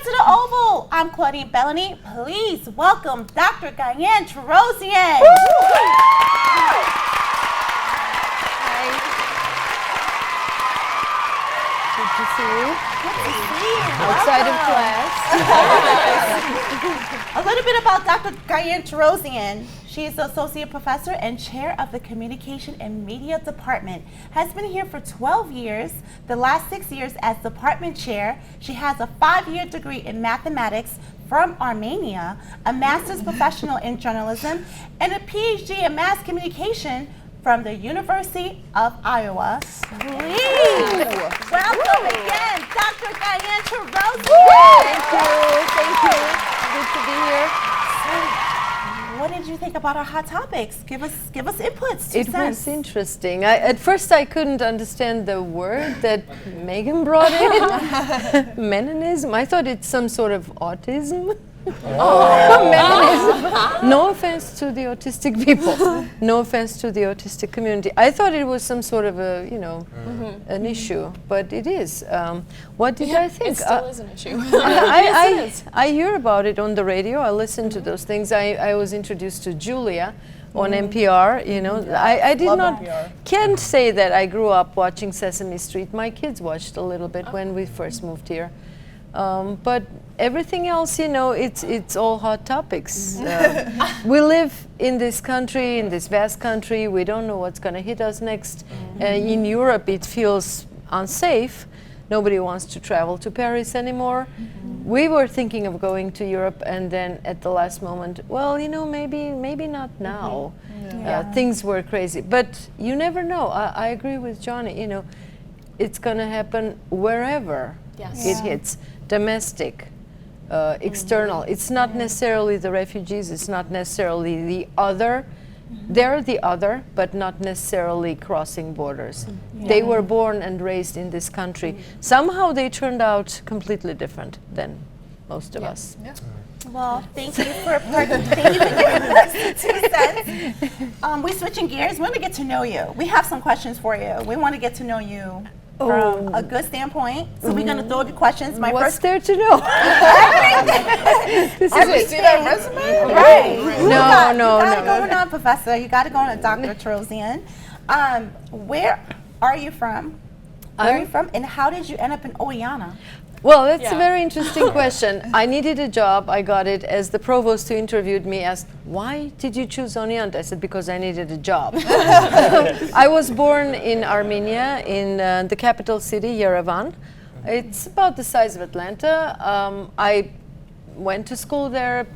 to the Oval. I'm Claudine Bellany. Please welcome Dr. Diane Torosyan. Good to see you. Good to see you. Outside of class. A little bit about Dr. Diane Torosyan. She is the Associate Professor and Chair of the Communication and Media Department. Has been here for 12 years, the last 6 years as Department Chair. She has a 5-year degree in mathematics from Armenia, a master's professional in journalism, and a PhD in mass communication from the University of Iowa. Please welcome again, Dr. Diane Torosyan. Thank you. Good to be here. What did you think about our hot topics? Give us inputs. It was interesting. At first, I couldn't understand the word that Megan brought in, Melanism. I thought it's some sort of autism. Melanism. No offense to the autistic people. No offense to the autistic community. I thought it was some sort of a, an issue, but it is. What did I think? It still is an issue. I hear about it on the radio. I listen to those things. I was introduced to Julia on NPR. I did not can't say that I grew up watching Sesame Street. My kids watched a little bit when we first moved here. But everything else, it's all hot topics. We live in this country, in this vast country. We don't know what's going to hit us next. In Europe, it feels unsafe. Nobody wants to travel to Paris anymore. We were thinking of going to Europe, and then at the last moment, maybe not now. Things were crazy, but you never know. I agree with Johnny. It's going to happen wherever it hits. Domestic, external. It's not necessarily the refugees. It's not necessarily the other. They're the other, but not necessarily crossing borders. They were born and raised in this country. Somehow they turned out completely different than most of us. Yeah. Well, thank you for giving us 2 cents. We're switching gears. We want to get to know you. We have some questions for you. We want to get to know you from a good standpoint. So we're going to throw the questions. What's there to know? This is see that resume? Right. No. You got to go on, Professor. You got to go on, Dr. Torosyan. Where are you from? Where are you from? And how did you end up in Oyana? Well, that's a very interesting question. I needed a job. I got it. As the provost who interviewed me asked, why did you choose Oneant? I said, because I needed a job. I was born in Armenia, in the capital city, Yerevan. It's about the size of Atlanta. I went to school there,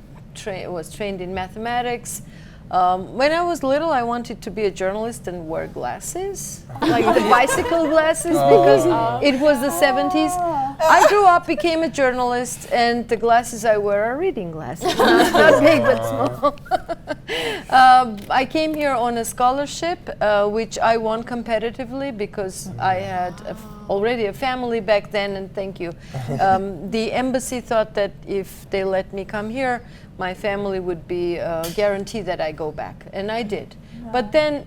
was trained in mathematics. When I was little, I wanted to be a journalist and wear glasses, like the bicycle glasses, because it was the 70s. I grew up, became a journalist, and the glasses I wear are reading glasses. Not big, but small. I came here on a scholarship, which I won competitively because I had already a family back then, and thank you. The embassy thought that if they let me come here, my family would be guaranteed that I go back, and I did. Wow. But then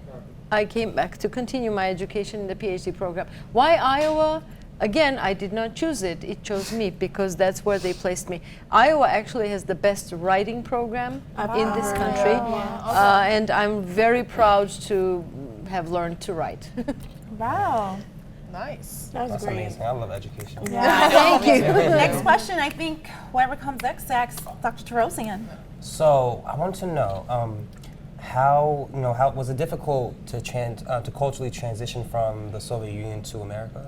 I came back to continue my education in the PhD program. Why Iowa? Again, I did not choose it. It chose me because that's where they placed me. Iowa actually has the best writing program in this country, and I'm very proud to have learned to write. Wow. Nice. That's great. Amazing. I love education. Yeah. Thank you. Next question, I think whoever comes next, asks Dr. Torosyan. So I want to know how was it difficult to culturally transition from the Soviet Union to America?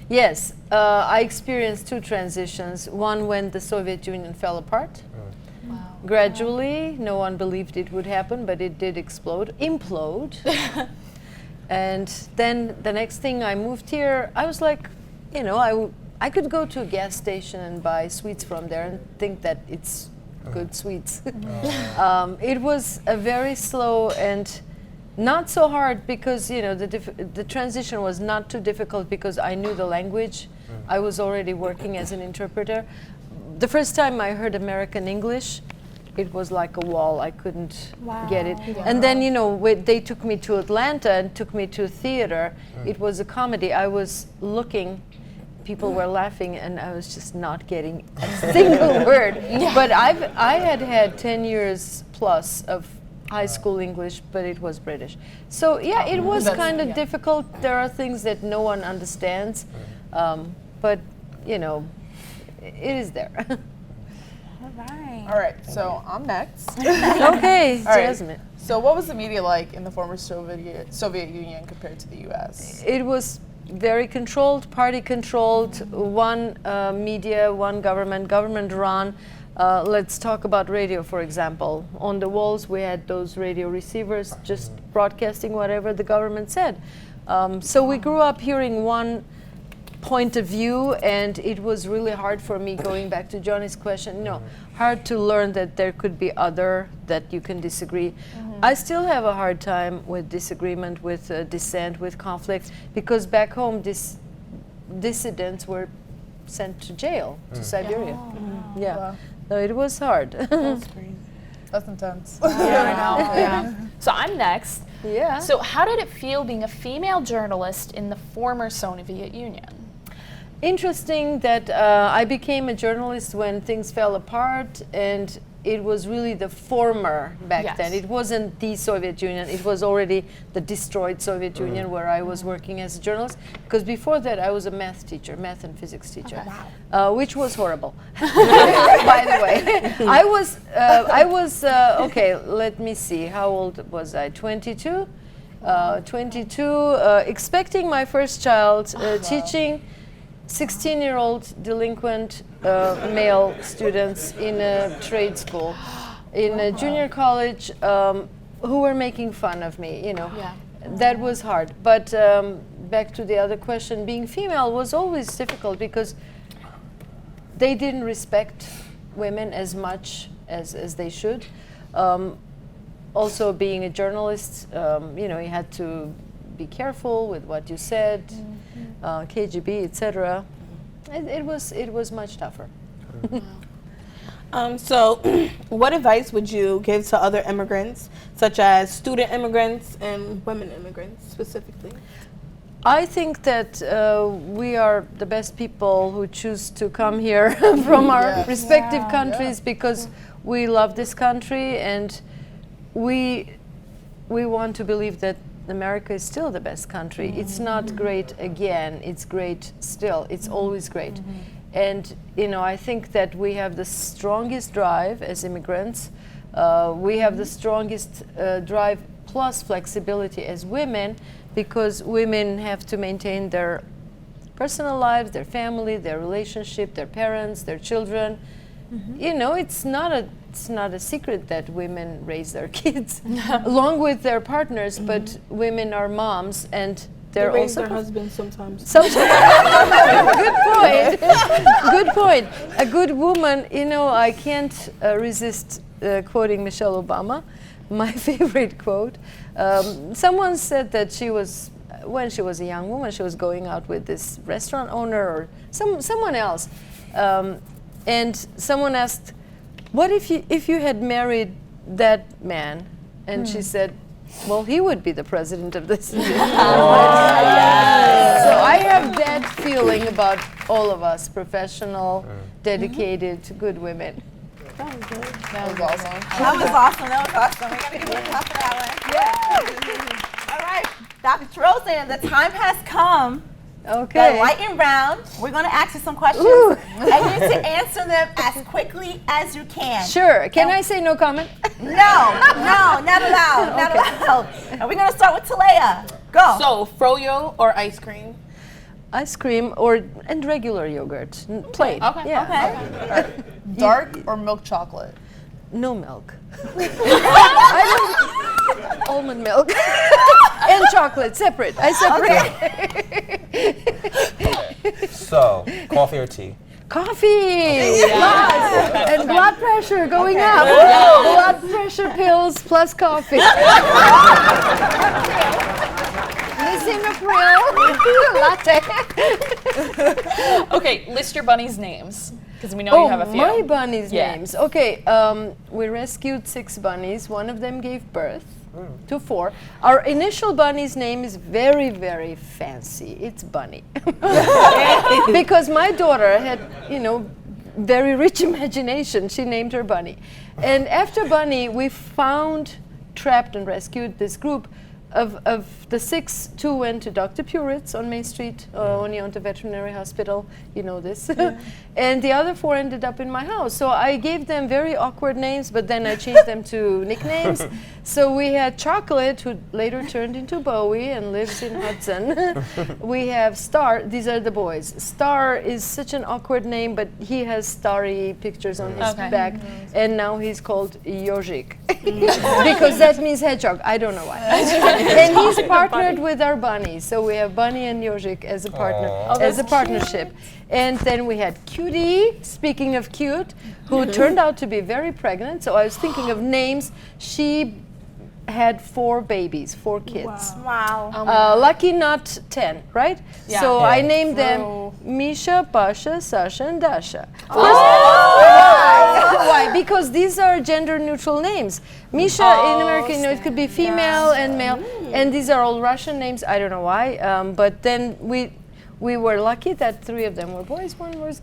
Yes, I experienced 2 transitions. One when the Soviet Union fell apart. Wow. Gradually, no one believed it would happen, but it did implode. And then the next thing, I moved here. I was like, I could go to a gas station and buy sweets from there and think that it's good sweets. It was a very slow and not so hard because the transition was not too difficult because I knew the language. I was already working as an interpreter. The first time I heard American English, it was like a wall. I couldn't get it. Yeah. And then, they took me to Atlanta and took me to theater. It was a comedy. I was looking people were laughing, and I was just not getting a single word. But I had 10 years plus of high school English, but it was British. So yeah, it was kind of difficult. There are things that no one understands, but you know, it is there. All right. All right, so I'm next. Okay, All right. Jasmine. So what was the media like in the former Soviet Union compared to the U.S.? It was very controlled, party controlled, one media, one government run. Let's talk about radio, for example. On the walls, we had those radio receivers just broadcasting whatever the government said. So we grew up hearing one point of view, and it was really hard for me, going back to Johnny's question, hard to learn that there could be other, that you can disagree. I still have a hard time with disagreement, with dissent, with conflict, because back home dissidents were sent to jail, to Siberia. Yeah, Wow. so it was hard. That's intense. Yeah. So I'm next. Yeah. So how did it feel being a female journalist in the former Soviet Union? Interesting that I became a journalist when things fell apart, and it was really the former back Yes. then. It wasn't the Soviet Union. It was already the destroyed Soviet Union where I was working as a journalist. Because before that, I was a math teacher, math and physics teacher, which was horrible. By the way, I was okay. Let me see. How old was I? 22. 22. Expecting my first child, teaching 16-year-old delinquent male students in a trade school, in a junior college, who were making fun of me, That was hard. But back to the other question, being female was always difficult because they didn't respect women as much as they should. Also, being a journalist, you had to be careful with what you said, KGB, etc. It was much tougher. So, what advice would you give to other immigrants, such as student immigrants and women immigrants specifically? I think that we are the best people who choose to come here from our respective countries because we love this country, and we want to believe that America is still the best country. It's not great again, it's great still. It's always great. And I think that we have the strongest drive as immigrants. We have the strongest drive plus flexibility as women, because women have to maintain their personal lives, their family, their relationship, their parents, their children. It's not a secret that women raise their kids along with their partners, but women are moms, and they're They raise also their husbands sometimes. Good point. Good point. A good woman, I can't resist quoting Michelle Obama, my favorite quote. Someone said that when she was a young woman, she was going out with this restaurant owner or someone else, and someone asked, "What if you had married that man?" And she said, "Well, he would be the president of this." So I have that feeling about all of us, professional, dedicated, good women. That was awesome. That was awesome. We gotta give you a clap for that one. All right, Dr. Torosyan, the time has come. Okay. The lightning round. We're going to ask you some questions, and you need to answer them as quickly as you can. Sure. Can I say no comment? No, not allowed. Not allowed. And we're going to start with Talea. Go. So, froyo or ice cream? Ice cream and regular yogurt, plain. Okay. Yeah. Okay. Dark or milk chocolate? No milk. Almond milk and chocolate separate. I separate. So, coffee or tea? Coffee. Yes. And blood pressure going up. Blood pressure pills plus coffee. Latte. Okay, list your bunnies' names, because we know you have a few. My bunnies' Yeah. names. Okay, we rescued 6 bunnies. One of them gave birth. to 4. Our initial bunny's name is very, very fancy. It's Bunny. Because my daughter had, very rich imagination. She named her Bunny. And after Bunny, we found, trapped and rescued this group. Of the 6, 2 went to Dr. Puritz on Main Street, Oneonta Veterinary Hospital. You know this. And the other 4 ended up in my house. So I gave them very awkward names, but then I changed them to nicknames. So we had Chocolate, who later turned into Bowie and lives in Hudson. We have Star. These are the boys. Star is such an awkward name, but he has starry pictures on his back. And now he's called Yojik. Because that means hedgehog. I don't know why. And he's partnered with our bunny. So we have Bunny and Yojik as a partner, as a partnership. And then we had Cutie, speaking of cute, who turned out to be very pregnant. So I was thinking of names. She had 4 babies, 4 kids. Wow. Lucky not 10, right? Yeah. So Yeah. I named them Misha, Pasha, Sasha, and Dasha. Why? Because these are gender neutral names. Misha in America, it could be female and male. And these are all Russian names. I don't know why. But then we were lucky that 3 of them were boys, 1 was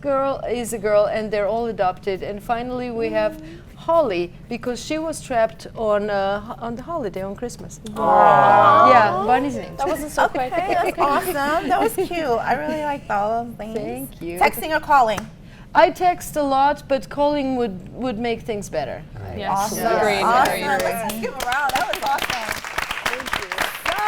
is a girl, and they're all adopted. And finally we have Holly, because she was trapped on the holiday on Christmas. Yeah, Bunny's name. That wasn't so quick. That's awesome. That was cute. I really like those things. Thank you. Texting or calling? I text a lot, but calling would make things better. Yes. Awesome. Agreed. Awesome. Very agreed. Let's give a round. That was awesome. So,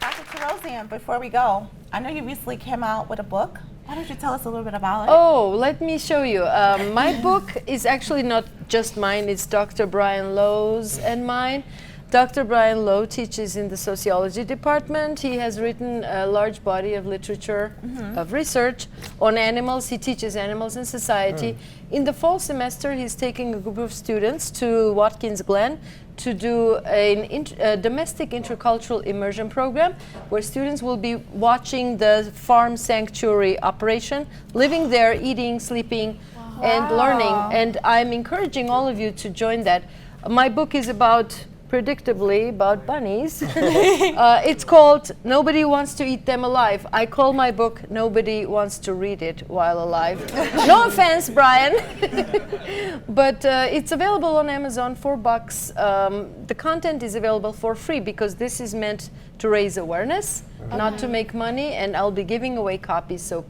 Dr. Torosyan, before we go, I know you recently came out with a book. Why don't you tell us a little bit about it? Oh, let me show you. My book is actually not just mine, it's Dr. Brian Lowe's and mine. Dr. Brian Lowe teaches in the sociology department. He has written a large body of literature, of research on animals. He teaches animals in society. In the fall semester, he's taking a group of students to Watkins Glen to do a domestic intercultural immersion program where students will be watching the farm sanctuary operation, living there, eating, sleeping, and learning. And I'm encouraging all of you to join that. My book is predictably about bunnies. It's called Nobody Wants to Eat Them Alive. I call my book Nobody Wants to Read It While Alive. No offense, Brian. But it's available on Amazon for $4. The content is available for free because this is meant to raise awareness, not to make money, and I'll be giving away copies, so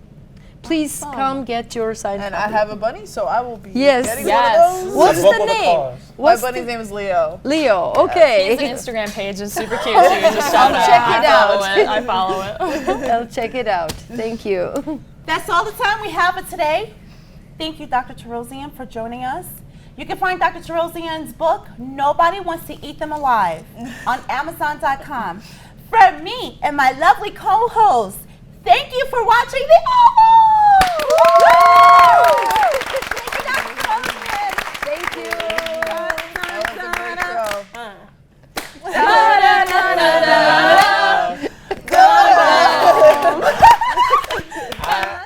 please come get your signed And copy. I have a bunny, so I will be Yes. getting Yes. one of those. What's What the will the name? cause? My What's bunny's name is Leo. Leo, okay. His Instagram page is super cute too. Just shout out. Check it out. I follow it. I'll check it out. Thank you. That's all the time we have for today. Thank you, Dr. Torosyan, for joining us. You can find Dr. Torosyan's book, Nobody Wants to Eat Them Alive, on Amazon.com. From me and my lovely co-host, thank you for watching the